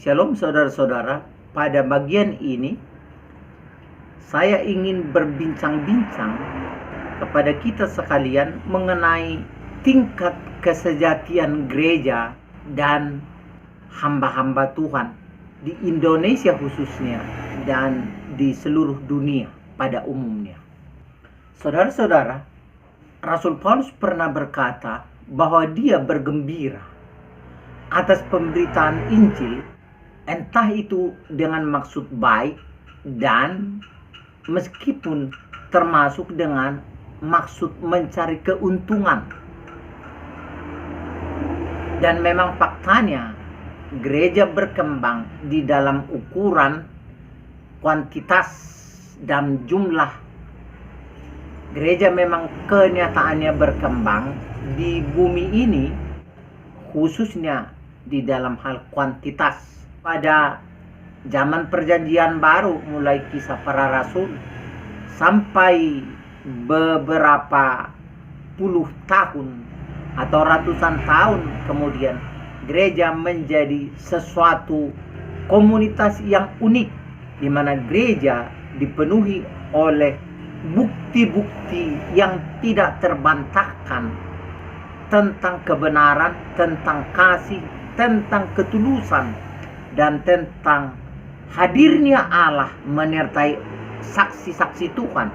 Shalom saudara-saudara, pada bagian ini saya ingin berbincang-bincang kepada kita sekalian mengenai tingkat kesejatian gereja dan hamba-hamba Tuhan di Indonesia khususnya dan di seluruh dunia pada umumnya. Saudara-saudara, Rasul Paulus pernah berkata bahwa dia bergembira atas pemberitaan Injil, entah itu dengan maksud baik dan meskipun termasuk dengan maksud mencari keuntungan. Dan memang faktanya gereja berkembang di dalam ukuran kuantitas dan jumlah. Gereja memang kenyataannya berkembang di bumi ini, khususnya di dalam hal kuantitas. Pada zaman perjanjian baru, mulai kisah para rasul sampai beberapa puluh tahun atau ratusan tahun kemudian, gereja menjadi sesuatu komunitas yang unik, di mana gereja dipenuhi oleh bukti-bukti yang tidak terbantahkan tentang kebenaran, tentang kasih, tentang ketulusan, dan tentang hadirnya Allah menyertai saksi-saksi Tuhan.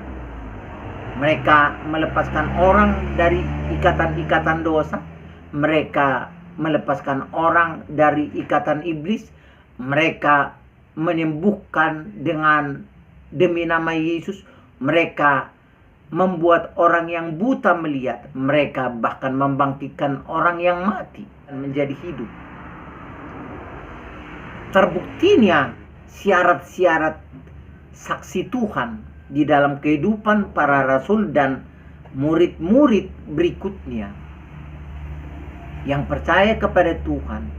Mereka melepaskan orang dari ikatan-ikatan dosa, mereka melepaskan orang dari ikatan iblis, mereka menyembuhkan demi nama Yesus, mereka membuat orang yang buta melihat, mereka bahkan membangkitkan orang yang mati dan menjadi hidup. Terbuktinya syarat-syarat saksi Tuhan di dalam kehidupan para rasul dan murid-murid berikutnya yang percaya kepada Tuhan,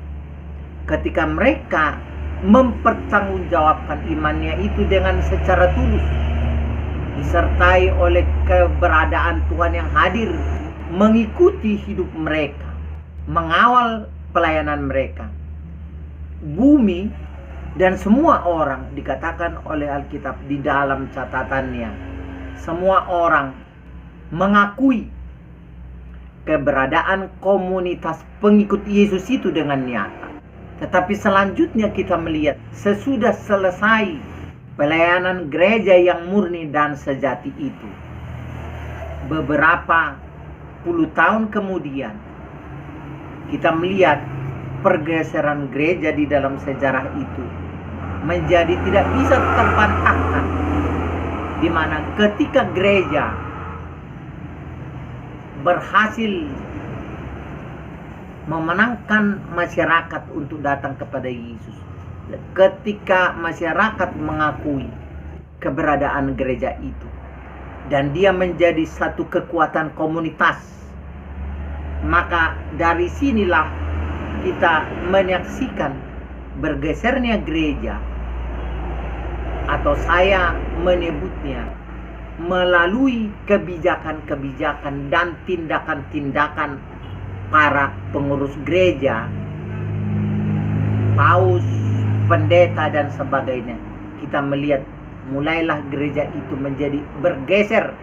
ketika mereka mempertanggungjawabkan imannya itu dengan secara tulus, disertai oleh keberadaan Tuhan yang hadir mengikuti hidup mereka, mengawal pelayanan mereka, bumi dan semua orang, dikatakan oleh Alkitab di dalam catatannya, semua orang mengakui keberadaan komunitas pengikut Yesus itu dengan nyata. Tetapi selanjutnya kita melihat sesudah selesai pelayanan gereja yang murni dan sejati itu, beberapa puluh tahun kemudian kita melihat pergeseran gereja di dalam sejarah itu menjadi tidak bisa terbantahkan, di mana ketika gereja berhasil memenangkan masyarakat untuk datang kepada Yesus, ketika masyarakat mengakui keberadaan gereja itu dan dia menjadi satu kekuatan komunitas, maka dari sinilah kita menyaksikan bergesernya gereja, atau saya menyebutnya melalui kebijakan-kebijakan dan tindakan-tindakan para pengurus gereja, paus, pendeta dan sebagainya. Kita melihat mulailah gereja itu menjadi bergeser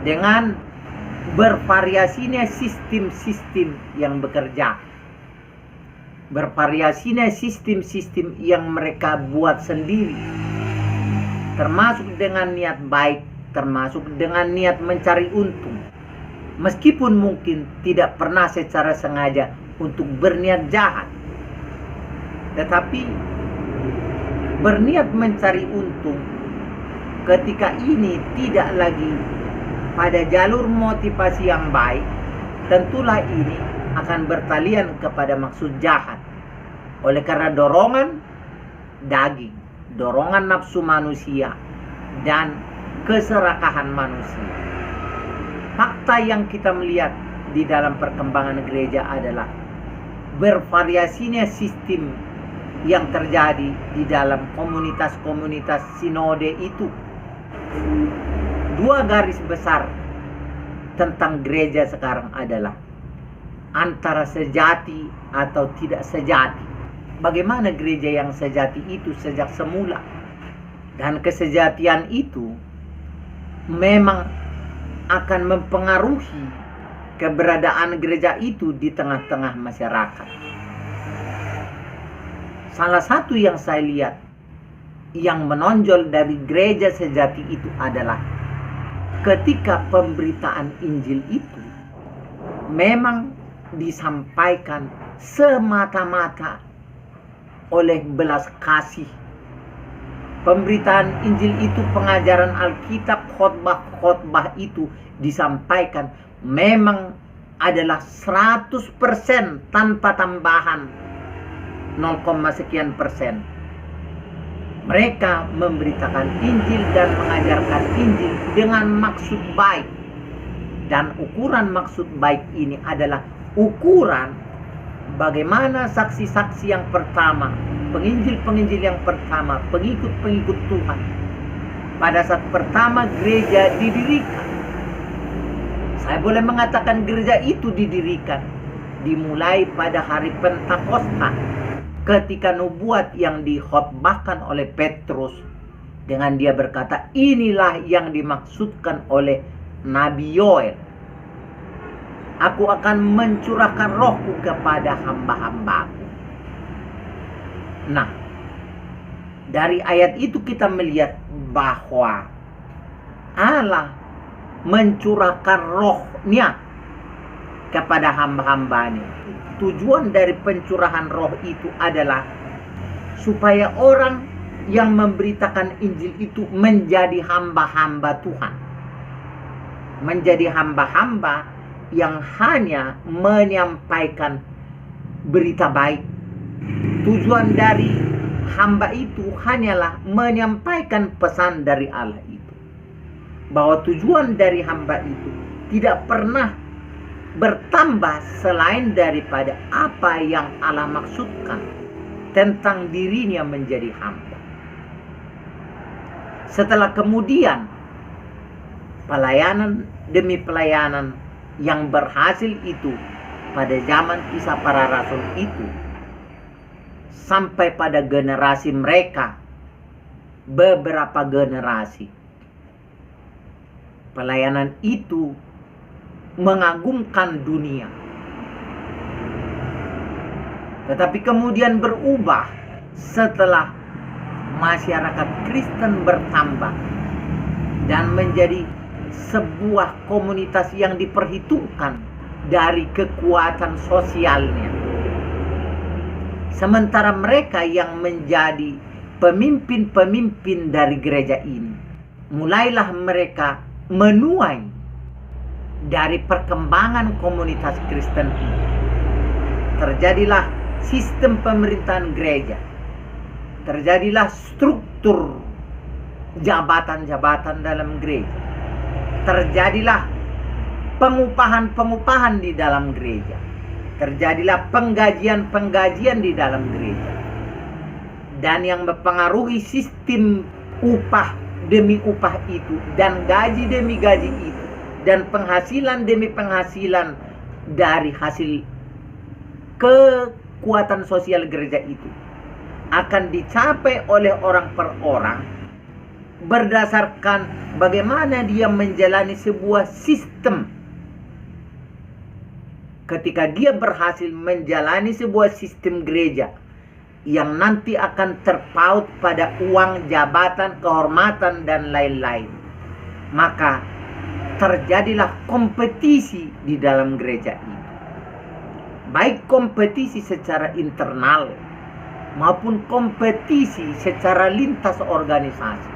dengan bervariasinya sistem-sistem yang bekerja, bervariasinya sistem-sistem yang mereka buat sendiri, termasuk dengan niat baik, termasuk dengan niat mencari untung, meskipun mungkin tidak pernah secara sengaja untuk berniat jahat, tetapi berniat mencari untung ketika ini tidak lagi pada jalur motivasi yang baik, tentulah ini akan bertalian kepada maksud jahat. Oleh karena dorongan daging, dorongan nafsu manusia, dan keserakahan manusia. Fakta yang kita melihat di dalam perkembangan gereja adalah bervariasinya sistem yang terjadi di dalam komunitas-komunitas sinode itu. Dua garis besar tentang gereja sekarang adalah antara sejati atau tidak sejati. bagaimana gereja yang sejati itu sejak semula. Dan kesejatian itu memang akan mempengaruhi keberadaan gereja itu di tengah-tengah masyarakat. Salah satu yang saya lihat yang menonjol dari gereja sejati itu adalah ketika pemberitaan Injil itu memang disampaikan semata-mata oleh belas kasih. Pemberitaan Injil itu, pengajaran Alkitab, khotbah-khotbah itu disampaikan memang adalah 100% tanpa tambahan 0, sekian persen. Mereka memberitakan Injil dan mengajarkan Injil dengan maksud baik. Dan ukuran maksud baik ini adalah ukuran bagaimana saksi-saksi yang pertama, penginjil-penginjil yang pertama, pengikut-pengikut Tuhan, pada saat pertama gereja didirikan. Saya boleh mengatakan gereja itu didirikan dimulai pada hari Pentakosta, ketika nubuat yang dikhotbahkan oleh Petrus dengan dia berkata, inilah yang dimaksudkan oleh Nabi Yoel. Aku akan mencurahkan rohku kepada hamba-hambaku. Nah, dari ayat itu kita melihat bahwa Allah mencurahkan rohnya kepada hamba-hambanya. Tujuan dari pencurahan roh itu adalah supaya orang yang memberitakan Injil itu menjadi hamba-hamba Tuhan. Menjadi hamba-hamba yang hanya menyampaikan berita baik. Tujuan dari hamba itu hanyalah menyampaikan pesan dari Allah itu. Bahwa tujuan dari hamba itu tidak pernah bertambah selain daripada apa yang Allah maksudkan tentang dirinya menjadi hamba. Setelah kemudian pelayanan demi pelayanan yang berhasil itu pada zaman kisah para rasul itu sampai pada generasi mereka, beberapa generasi, pelayanan itu mengagumkan dunia. Tetapi kemudian berubah setelah masyarakat Kristen bertambah dan menjadi sebuah komunitas yang diperhitungkan dari kekuatan sosialnya. Sementara mereka yang menjadi pemimpin-pemimpin dari gereja ini, mulailah mereka menuai dari perkembangan komunitas Kristen ini. Terjadilah sistem pemerintahan gereja. Terjadilah struktur jabatan-jabatan dalam gereja. Terjadilah pengupahan-pengupahan di dalam gereja. Terjadilah penggajian-penggajian di dalam gereja. Dan yang mempengaruhi sistem upah demi upah itu, dan gaji demi gaji itu, dan penghasilan demi penghasilan dari hasil kekuatan sosial gereja itu akan dicapai oleh orang per orang berdasarkan bagaimana dia menjalani sebuah sistem. Ketika dia berhasil menjalani sebuah sistem gereja yang nanti akan terpaut pada uang, jabatan, kehormatan, dan lain-lain, maka terjadilah kompetisi di dalam gereja ini. Baik kompetisi secara internal maupun kompetisi secara lintas organisasi.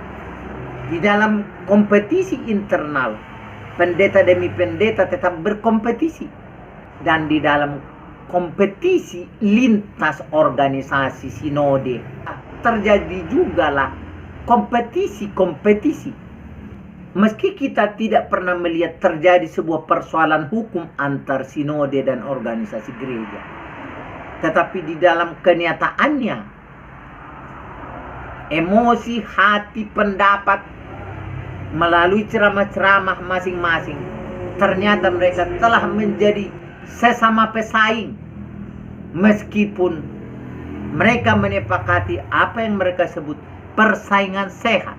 Di dalam kompetisi internal, pendeta demi pendeta tetap berkompetisi. Dan di dalam kompetisi lintas organisasi sinode, terjadi juga lah kompetisi. Meski kita tidak pernah melihat terjadi sebuah persoalan hukum antar sinode dan organisasi gereja, tetapi di dalam kenyataannya, emosi, hati, pendapat, melalui ceramah-ceramah masing-masing, ternyata mereka telah menjadi sesama pesaing. Meskipun Mereka menyepakati apa yang mereka sebut persaingan sehat.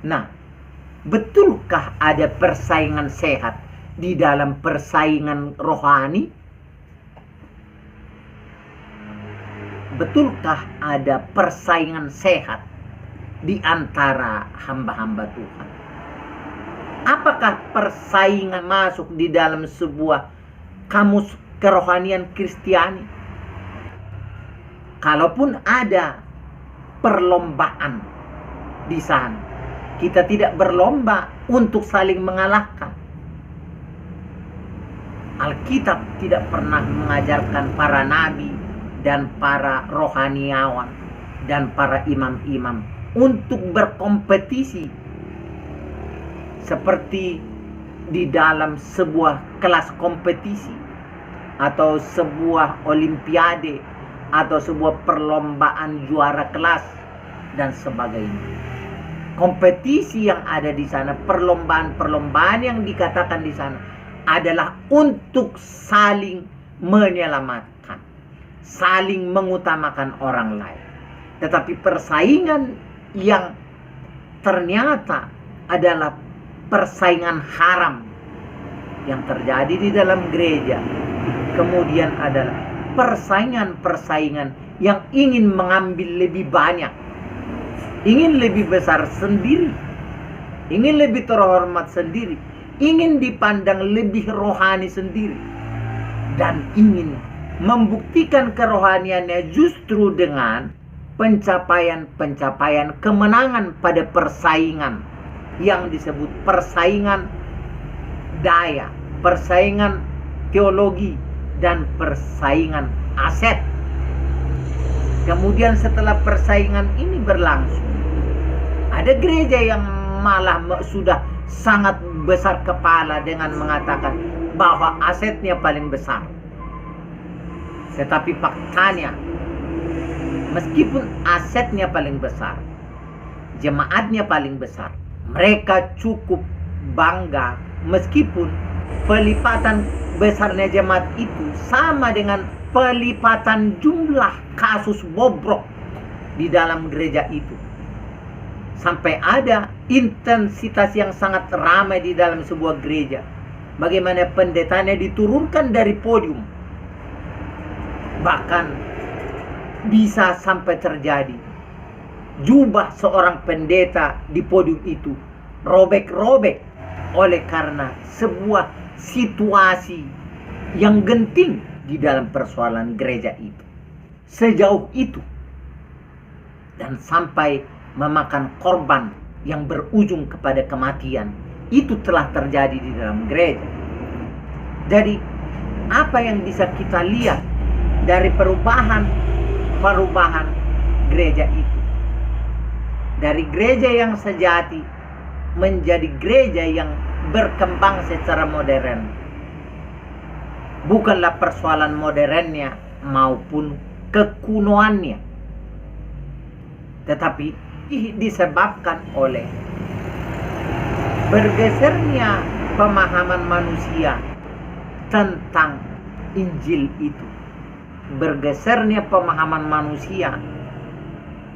Nah, betulkah ada persaingan sehat di dalam persaingan rohani? Betulkah ada persaingan sehat di antara hamba-hamba Tuhan? Apakah persaingan masuk di dalam sebuah kamus kerohanian Kristiani? Kalaupun ada perlombaan di sana, kita tidak berlomba untuk saling mengalahkan. Alkitab tidak pernah mengajarkan para nabi dan para rohaniawan dan para imam-imam untuk berkompetisi seperti di dalam sebuah kelas kompetisi atau sebuah olimpiade atau sebuah perlombaan juara kelas dan sebagainya. Kompetisi yang ada di sana, perlombaan-perlombaan yang dikatakan di sana adalah untuk saling menyelamatkan, saling mengutamakan orang lain. Tetapi persaingan yang ternyata adalah persaingan haram yang terjadi di dalam gereja, kemudian adalah persaingan-persaingan yang ingin mengambil lebih banyak, ingin lebih besar sendiri, ingin lebih terhormat sendiri, ingin dipandang lebih rohani sendiri, dan ingin membuktikan kerohaniannya justru dengan pencapaian-pencapaian kemenangan pada persaingan yang disebut persaingan daya, persaingan teologi, dan persaingan aset. Kemudian setelah persaingan ini berlangsung, ada gereja yang malah sudah sangat besar kepala dengan mengatakan bahwa asetnya paling besar. Tetapi faktanya, meskipun asetnya paling besar, jemaatnya paling besar, mereka cukup bangga meskipun pelipatan besarnya jemaat itu sama dengan pelipatan jumlah kasus bobrok di dalam gereja itu. Sampai ada intensitas yang sangat ramai di dalam sebuah gereja. Bagaimana pendetanya diturunkan dari podium. Bahkan bisa sampai terjadi jubah seorang pendeta di podium itu robek-robek oleh karena sebuah situasi yang genting di dalam persoalan gereja itu. Sejauh itu, dan sampai memakan korban yang berujung kepada kematian, itu telah terjadi di dalam gereja. Jadi apa yang bisa kita lihat dari perubahan gereja itu, dari gereja yang sejati menjadi gereja yang berkembang secara modern. Bukanlah persoalan modernnya maupun kekunoannya, tetapi disebabkan oleh bergesernya pemahaman manusia tentang Injil itu, bergesernya pemahaman manusia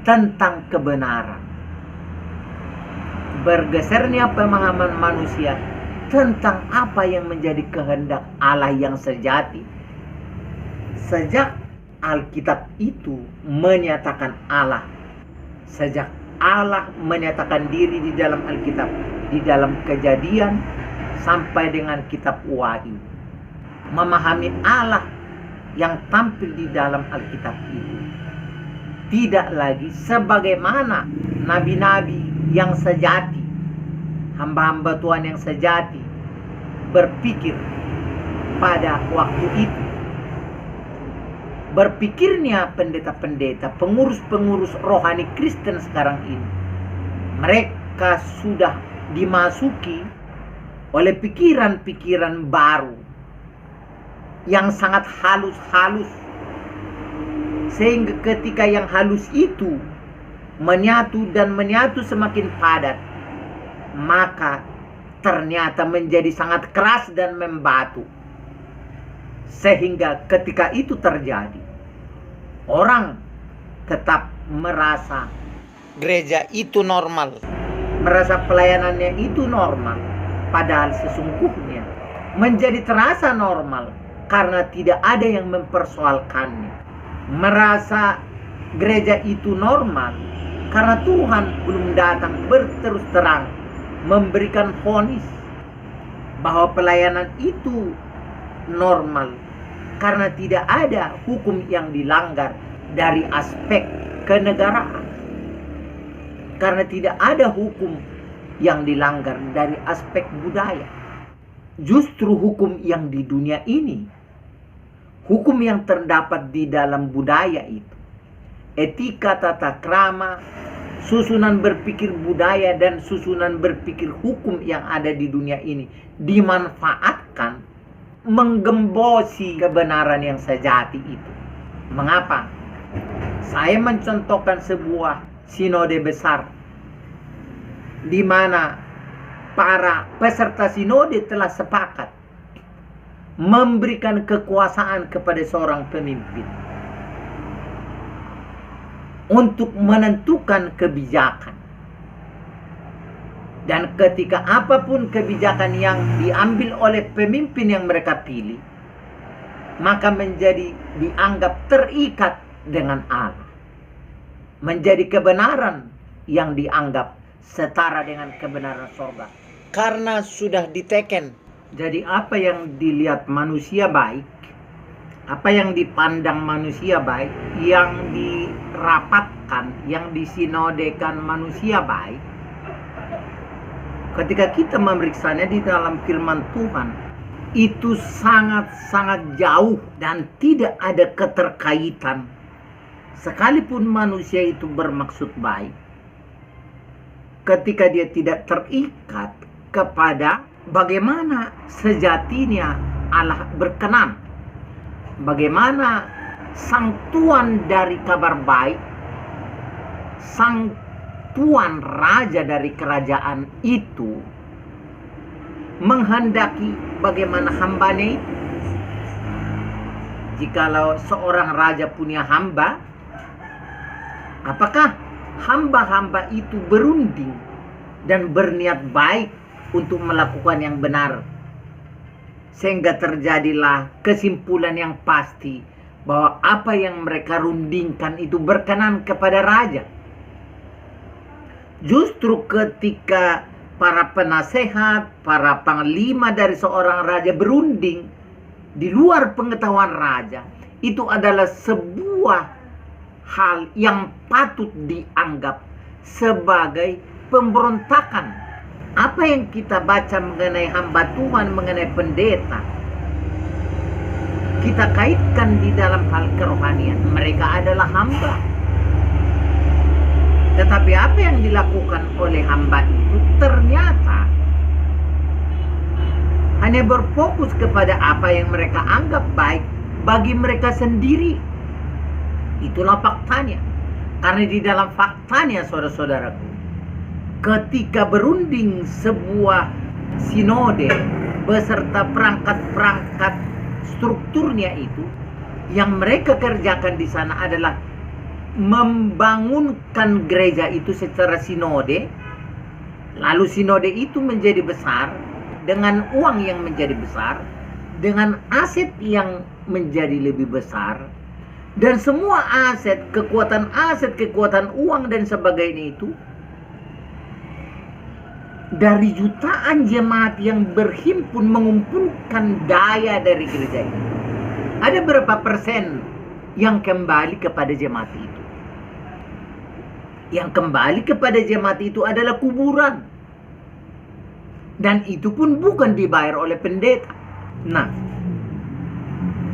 tentang kebenaran, bergesernya pemahaman manusia tentang apa yang menjadi kehendak Allah yang sejati. Sejak Alkitab itu menyatakan Allah, sejak Allah menyatakan diri di dalam Alkitab, di dalam Kejadian sampai dengan kitab Wahyu, memahami Allah yang tampil di dalam Alkitab itu tidak lagi sebagaimana nabi-nabi yang sejati, hamba-hamba Tuhan yang sejati berpikir pada waktu itu. Berpikirnya pendeta-pendeta, pengurus-pengurus rohani Kristen sekarang ini, mereka sudah dimasuki oleh pikiran-pikiran baru yang sangat halus-halus, sehingga ketika yang halus itu menyatu dan menyatu semakin padat, maka ternyata menjadi sangat keras dan membatu. Sehingga ketika itu terjadi, Orang tetap merasa gereja itu normal, merasa pelayanannya itu normal, padahal sesungguhnya menjadi terasa normal karena tidak ada yang mempersoalkannya. Merasa gereja itu normal karena Tuhan belum datang berterus terang memberikan vonis bahwa pelayanan itu normal karena tidak ada hukum yang dilanggar dari aspek kenegaraan, karena tidak ada hukum yang dilanggar dari aspek budaya. Justru hukum yang di dunia ini, hukum yang terdapat di dalam budaya itu, etika, tata krama, susunan berpikir budaya dan susunan berpikir hukum yang ada di dunia ini dimanfaatkan menggembosi kebenaran yang sejati itu. Mengapa? Saya mencontohkan sebuah sinode besar di mana para peserta sinode telah sepakat memberikan kekuasaan kepada seorang pemimpin untuk menentukan kebijakan. Dan ketika apapun kebijakan yang diambil oleh pemimpin yang mereka pilih, maka menjadi dianggap terikat dengan Allah. Menjadi kebenaran yang dianggap setara dengan kebenaran surga. Karena sudah diteken. Jadi apa yang dilihat manusia baik, apa yang dipandang manusia baik, yang dirapatkan, yang disinodekan manusia baik, ketika kita memeriksanya di dalam firman Tuhan, itu sangat-sangat jauh dan tidak ada keterkaitan. Sekalipun manusia itu bermaksud baik, ketika dia tidak terikat kepada bagaimana sejatinya Allah berkenan, bagaimana sang Tuan dari kabar baik, sang Tuan Raja dari kerajaan itu menghendaki bagaimana hambanya itu. Jikalau seorang raja punya hamba, apakah hamba-hamba itu berunding dan berniat baik untuk melakukan yang benar, sehingga terjadilah kesimpulan yang pasti bahwa apa yang mereka rundingkan itu berkenan kepada raja? Justru ketika para penasehat, para panglima dari seorang raja berunding di luar pengetahuan raja, itu adalah sebuah hal yang patut dianggap sebagai pemberontakan. Apa yang kita baca mengenai hamba Tuhan, mengenai pendeta, kita kaitkan di dalam hal kerohanian. Mereka adalah hamba. Tetapi apa yang dilakukan oleh hamba itu ternyata hanya berfokus kepada apa yang mereka anggap baik bagi mereka sendiri. Itulah faktanya. Karena di dalam faktanya, saudara-saudaraku, ketika berunding sebuah sinode beserta perangkat-perangkat strukturnya itu, yang mereka kerjakan di sana adalah membangunkan gereja itu secara sinode. Lalu sinode itu menjadi besar dengan uang yang menjadi besar, dengan aset yang menjadi lebih besar, dan semua aset, kekuatan uang dan sebagainya itu dari jutaan jemaat yang berhimpun mengumpulkan daya dari gereja itu. Ada berapa persen yang kembali kepada jemaat itu? Yang kembali kepada jemaat itu adalah kuburan. Dan itu pun bukan dibayar oleh pendeta. Nah,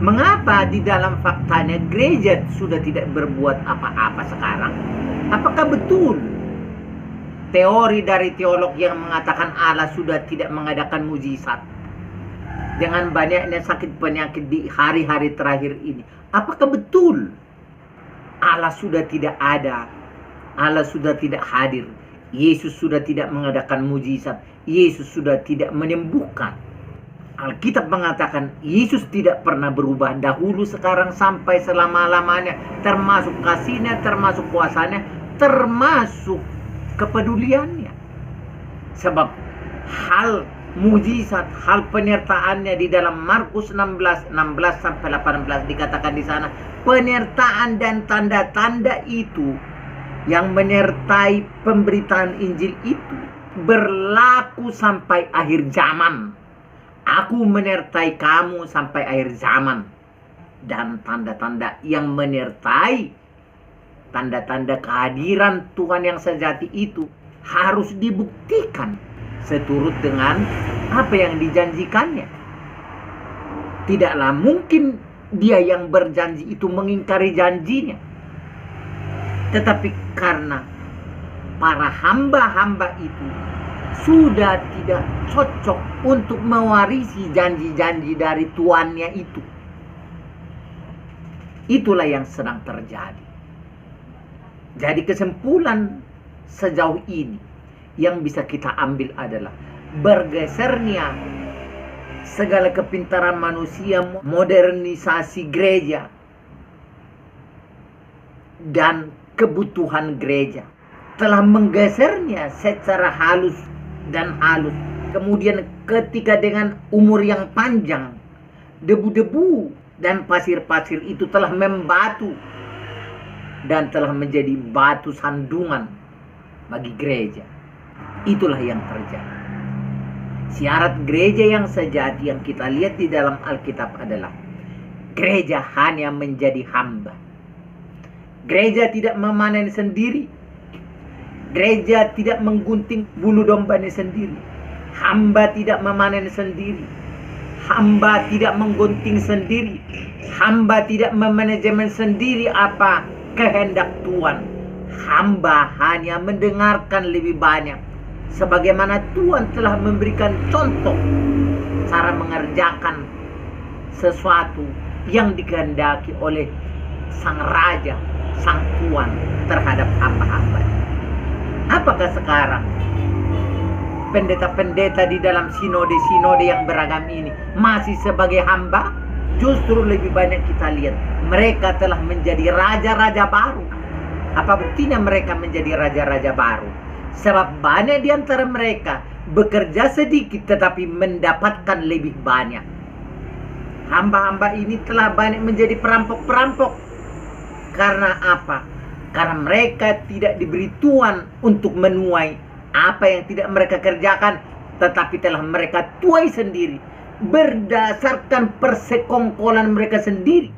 mengapa di dalam faktanya gereja sudah tidak berbuat apa-apa sekarang? Apakah betul teori dari teolog yang mengatakan Allah sudah tidak mengadakan mujizat dengan banyaknya sakit penyakit di hari-hari terakhir ini? Apakah betul Allah sudah tidak ada? Allah sudah tidak hadir. Yesus sudah tidak mengadakan mujizat. Yesus sudah tidak menyembuhkan. Alkitab mengatakan Yesus tidak pernah berubah dahulu, sekarang, sampai selama-lamanya, termasuk kasihnya, termasuk kuasanya, termasuk kepeduliannya. Sebab hal mujizat, hal penyertaannya di dalam Markus 16 sampai 18 dikatakan di sana, penyertaan dan tanda-tanda itu yang menyertai pemberitaan Injil itu berlaku sampai akhir zaman. Aku menyertai kamu sampai akhir zaman. Dan tanda-tanda yang menyertai, tanda-tanda kehadiran Tuhan yang sejati itu harus dibuktikan seturut dengan apa yang dijanjikannya. Tidaklah mungkin dia yang berjanji itu mengingkari janjinya. Tetapi karena para hamba-hamba itu sudah tidak cocok untuk mewarisi janji-janji dari tuannya itu. Itulah yang sedang terjadi. Jadi kesimpulan sejauh ini yang bisa kita ambil adalah bergesernya segala kepintaran manusia, modernisasi gereja, dan kebutuhan gereja telah menggesernya secara halus dan halus. Kemudian ketika dengan umur yang panjang, debu-debu dan pasir-pasir itu telah membatu dan telah menjadi batu sandungan bagi gereja. Itulah yang terjadi. Syarat gereja yang sejati yang kita lihat di dalam Alkitab adalah gereja hanya menjadi hamba. Gereja tidak memanen sendiri. Gereja tidak menggunting bulu dombanya sendiri. Hamba tidak memanen sendiri. Hamba tidak menggunting sendiri. Hamba tidak memanajemen sendiri apa kehendak Tuhan. Hamba hanya mendengarkan lebih banyak, sebagaimana Tuhan telah memberikan contoh cara mengerjakan sesuatu yang dikehendaki oleh sang raja, sang Tuhan terhadap hamba-hambanya. Apakah sekarang pendeta-pendeta di dalam sinode-sinode yang beragam ini masih sebagai hamba? Justru lebih banyak kita lihat mereka telah menjadi raja-raja baru. Apa buktinya mereka menjadi raja-raja baru? Sebab banyak di antara mereka bekerja sedikit tetapi mendapatkan lebih banyak. Hamba-hamba ini telah banyak menjadi perampok-perampok. Karena apa? Karena mereka tidak diberi Tuhan untuk menuai apa yang tidak mereka kerjakan, tetapi telah mereka tuai sendiri berdasarkan persekongkolan mereka sendiri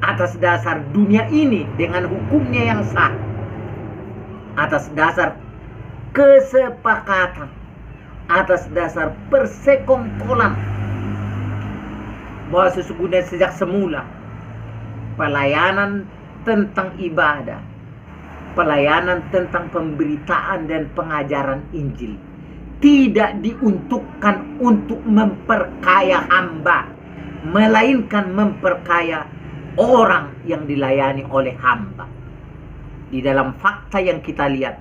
atas dasar dunia ini dengan hukumnya yang sah, atas dasar kesepakatan, atas dasar persekongkolan bahwa sesungguhnya sejak semula pelayanan tentang ibadah, pelayanan tentang pemberitaan dan pengajaran Injil tidak diuntukkan untuk memperkaya hamba, melainkan memperkaya orang yang dilayani oleh hamba. Di dalam fakta yang kita lihat,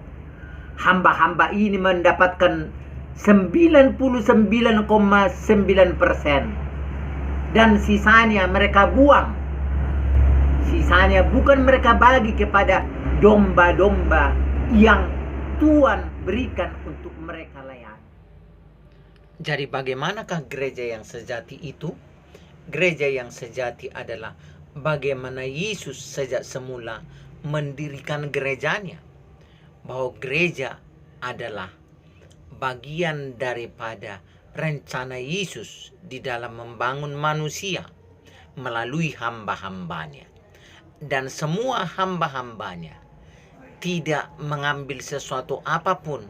hamba-hamba ini mendapatkan 99,9% dan sisanya mereka buang. Sisanya bukan mereka bagi kepada domba-domba yang Tuhan berikan untuk mereka layani. Jadi bagaimanakah gereja yang sejati itu? Gereja yang sejati adalah bagaimana Yesus sejak semula mendirikan gerejanya. Bahwa gereja adalah bagian daripada rencana Yesus di dalam membangun manusia melalui hamba-hambanya. Dan semua hamba-hambanya tidak mengambil sesuatu apapun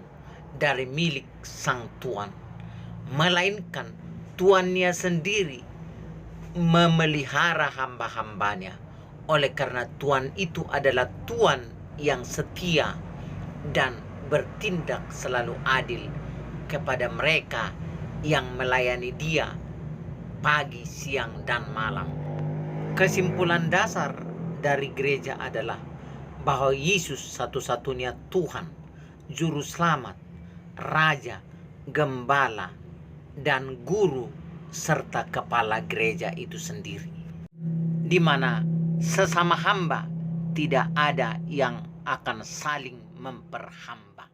dari milik sang Tuhan, melainkan Tuannya sendiri memelihara hamba-hambanya. Oleh karena Tuhan itu adalah Tuhan yang setia dan bertindak selalu adil kepada mereka yang melayani Dia pagi, siang, dan malam. Kesimpulan dasar dari gereja adalah bahwa Yesus satu-satunya Tuhan, Juru Selamat, Raja, Gembala, dan Guru serta kepala gereja itu sendiri, di mana sesama hamba tidak ada yang akan saling memperhamba.